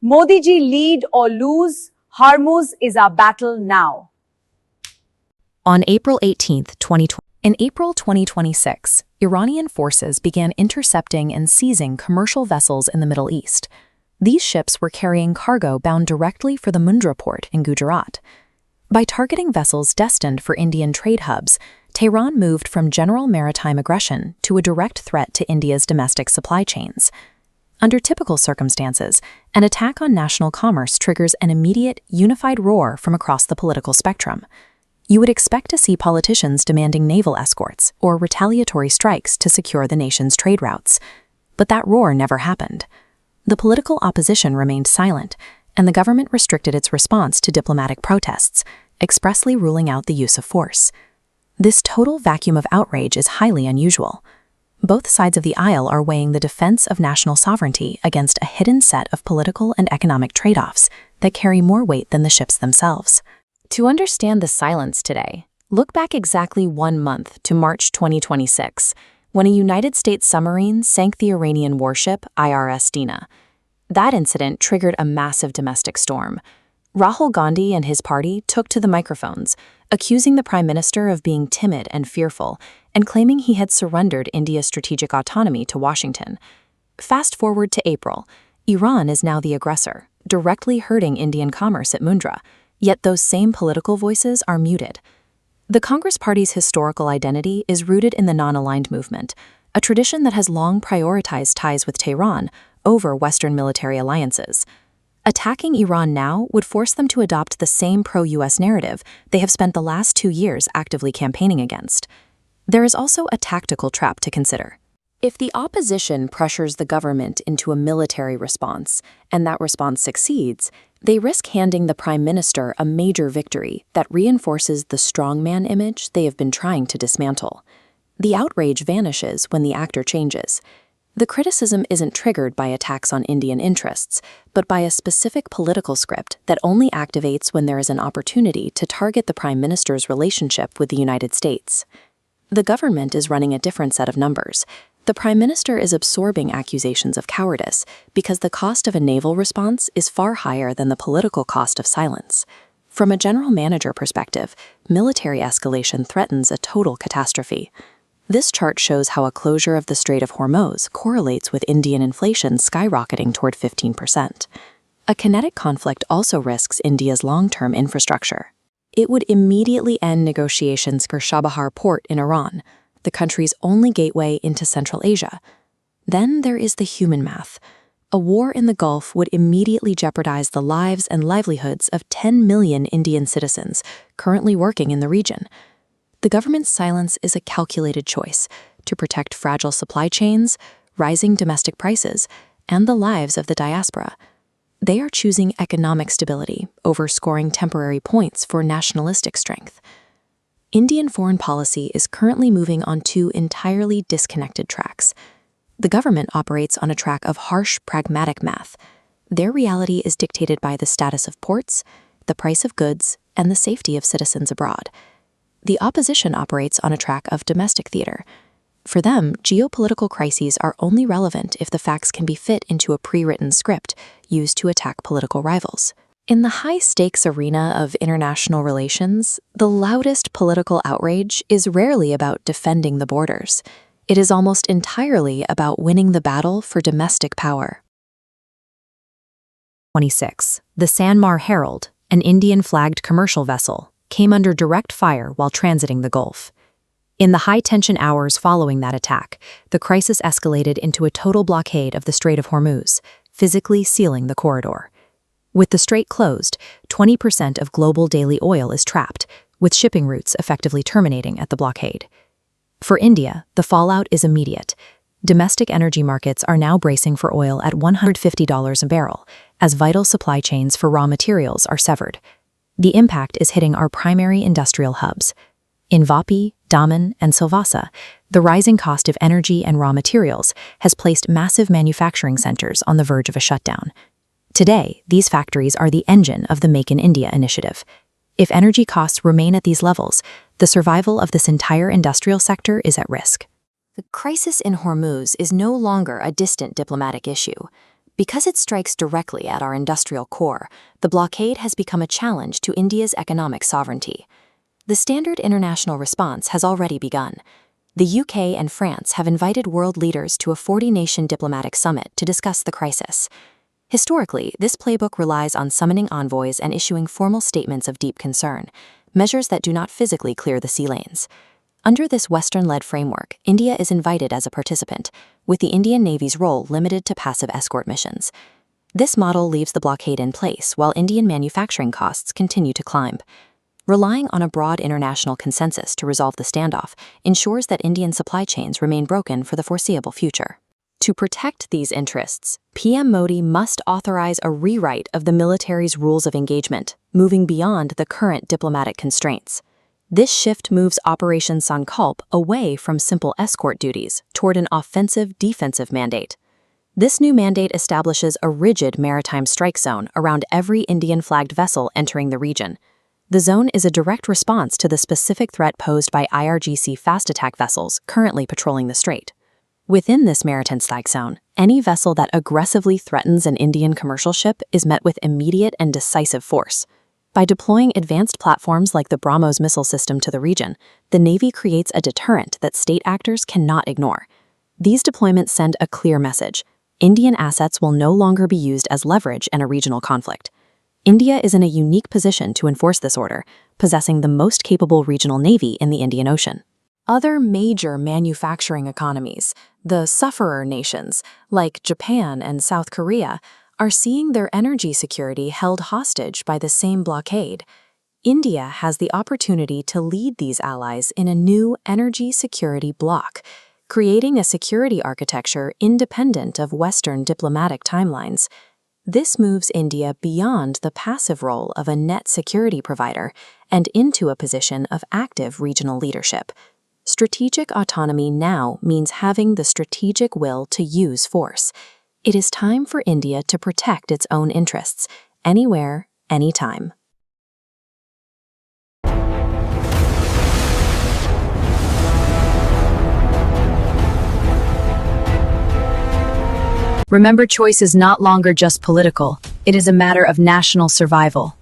Modi ji, lead or lose, Hormuz is our battle now. On April 18, 2020, in April 2026, Iranian forces began intercepting and seizing commercial vessels in the Middle East. These ships were carrying cargo bound directly for the Mundra port in Gujarat. By targeting vessels destined for Indian trade hubs, Tehran moved from general maritime aggression to a direct threat to India's domestic supply chains. Under typical circumstances, an attack on national commerce triggers an immediate, unified roar from across the political spectrum. You would expect to see politicians demanding naval escorts or retaliatory strikes to secure the nation's trade routes. But that roar never happened. The political opposition remained silent, and the government restricted its response to diplomatic protests, expressly ruling out the use of force. This total vacuum of outrage is highly unusual. Both sides of the aisle are weighing the defense of national sovereignty against a hidden set of political and economic trade-offs that carry more weight than the ships themselves. To understand the silence today, look back exactly 1 month to March 2026, when a United States submarine sank the Iranian warship IRIS Dena. That incident triggered a massive domestic storm. Rahul Gandhi and his party took to the microphones, accusing the Prime Minister of being timid and fearful, and claiming he had surrendered India's strategic autonomy to Washington. Fast forward to April, Iran is now the aggressor, directly hurting Indian commerce at Mundra, yet those same political voices are muted. The Congress Party's historical identity is rooted in the non-aligned movement, a tradition that has long prioritized ties with Tehran over Western military alliances. Attacking Iran now would force them to adopt the same pro-US narrative they have spent the last 2 years actively campaigning against. There is also a tactical trap to consider. If the opposition pressures the government into a military response, and that response succeeds, they risk handing the Prime Minister a major victory that reinforces the strongman image they have been trying to dismantle. The outrage vanishes when the actor changes. The criticism isn't triggered by attacks on Indian interests, but by a specific political script that only activates when there is an opportunity to target the Prime Minister's relationship with the United States. The government is running a different set of numbers. The Prime Minister is absorbing accusations of cowardice because the cost of a naval response is far higher than the political cost of silence. From a general manager perspective, military escalation threatens a total catastrophe. This chart shows how a closure of the Strait of Hormuz correlates with Indian inflation skyrocketing toward 15%. A kinetic conflict also risks India's long-term infrastructure. It would immediately end negotiations for Chabahar port in Iran, the country's only gateway into Central Asia. Then there is the human math. A war in the Gulf would immediately jeopardize the lives and livelihoods of 10 million Indian citizens currently working in the region. The government's silence is a calculated choice to protect fragile supply chains, rising domestic prices, and the lives of the diaspora. They are choosing economic stability over scoring temporary points for nationalistic strength. Indian foreign policy is currently moving on 2 entirely disconnected tracks. The government operates on a track of harsh, pragmatic math. Their reality is dictated by the status of ports, the price of goods, and the safety of citizens abroad. The opposition operates on a track of domestic theater. For them, geopolitical crises are only relevant if the facts can be fit into a pre-written script used to attack political rivals. In the high-stakes arena of international relations, the loudest political outrage is rarely about defending the borders. It is almost entirely about winning the battle for domestic power. 26. The Sanmar Herald, an Indian-flagged commercial vessel, came under direct fire while transiting the Gulf. In the high-tension hours following that attack, the crisis escalated into a total blockade of the Strait of Hormuz, physically sealing the corridor. With the strait closed, 20% of global daily oil is trapped, with shipping routes effectively terminating at the blockade. For India, the fallout is immediate. Domestic energy markets are now bracing for oil at $150 a barrel, as vital supply chains for raw materials are severed. The impact is hitting our primary industrial hubs. In Vapi, Daman, and Silvassa, the rising cost of energy and raw materials has placed massive manufacturing centers on the verge of a shutdown. Today, these factories are the engine of the Make in India initiative. If energy costs remain at these levels, the survival of this entire industrial sector is at risk. The crisis in Hormuz is no longer a distant diplomatic issue. Because it strikes directly at our industrial core, the blockade has become a challenge to India's economic sovereignty. The standard international response has already begun. The UK and France have invited world leaders to a 40-nation diplomatic summit to discuss the crisis. Historically, this playbook relies on summoning envoys and issuing formal statements of deep concern, measures that do not physically clear the sea lanes. Under this Western-led framework, India is invited as a participant, with the Indian Navy's role limited to passive escort missions. This model leaves the blockade in place while Indian manufacturing costs continue to climb. Relying on a broad international consensus to resolve the standoff ensures that Indian supply chains remain broken for the foreseeable future. To protect these interests, PM Modi must authorize a rewrite of the military's rules of engagement, moving beyond the current diplomatic constraints. This shift moves Operation Sankalp away from simple escort duties toward an offensive-defensive mandate. This new mandate establishes a rigid maritime strike zone around every Indian-flagged vessel entering the region. The zone is a direct response to the specific threat posed by IRGC fast attack vessels currently patrolling the strait. Within this maritime strike zone, any vessel that aggressively threatens an Indian commercial ship is met with immediate and decisive force. By deploying advanced platforms like the BrahMos missile system to the region, the Navy creates a deterrent that state actors cannot ignore. These deployments send a clear message: Indian assets will no longer be used as leverage in a regional conflict. India is in a unique position to enforce this order, possessing the most capable regional navy in the Indian Ocean. Other major manufacturing economies, the sufferer nations, like Japan and South Korea, are seeing their energy security held hostage by the same blockade. India has the opportunity to lead these allies in a new energy security bloc, creating a security architecture independent of Western diplomatic timelines. This moves India beyond the passive role of a net security provider and into a position of active regional leadership. Strategic autonomy now means having the strategic will to use force. It is time for India to protect its own interests, anywhere, anytime. Remember, choice is not longer just political. It is a matter of national survival.